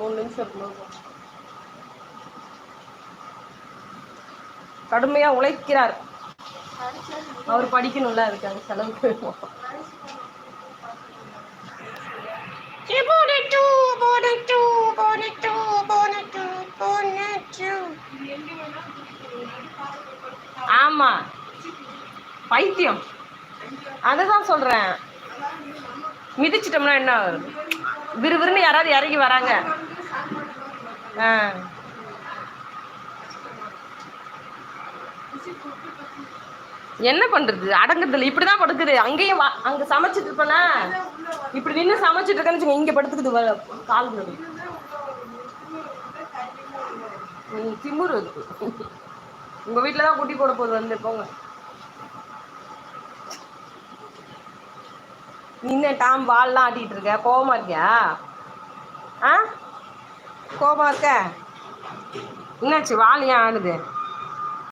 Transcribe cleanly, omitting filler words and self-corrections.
3 நிமிஷம் இருக்கும்போது கடுமையா உழைக்கிறார். அவர் படிக்கணும்ல, இருக்காங்க செலவுக்கு. ஆமா பைத்தியம், அதுதான் சொல்றேன். மிதிச்சிட்டோம்னா என்ன ஆகுது? விறுவிறுன்னு யாராவது இறங்கி வராங்க. என்ன பண்றது, அடங்குறதுல இப்படிதான் படுக்குது. அங்கேயும் அங்க சமைச்சிட்டு இருப்பேனா, இப்படி நின்று சமைச்சிட்டு இருக்கேன்னு இங்க படுத்துக்குது கால். திமுரு உங்க வீட்டுலதான் குட்டி போட போது. வந்து போங்க. நின்ன டாம் வால்லாம் ஆட்டிட்டு இருக்க, கோவமா இருக்கியா? கோவமா இருக்க? என்னாச்சு, வால் ஏன் ஆடுது?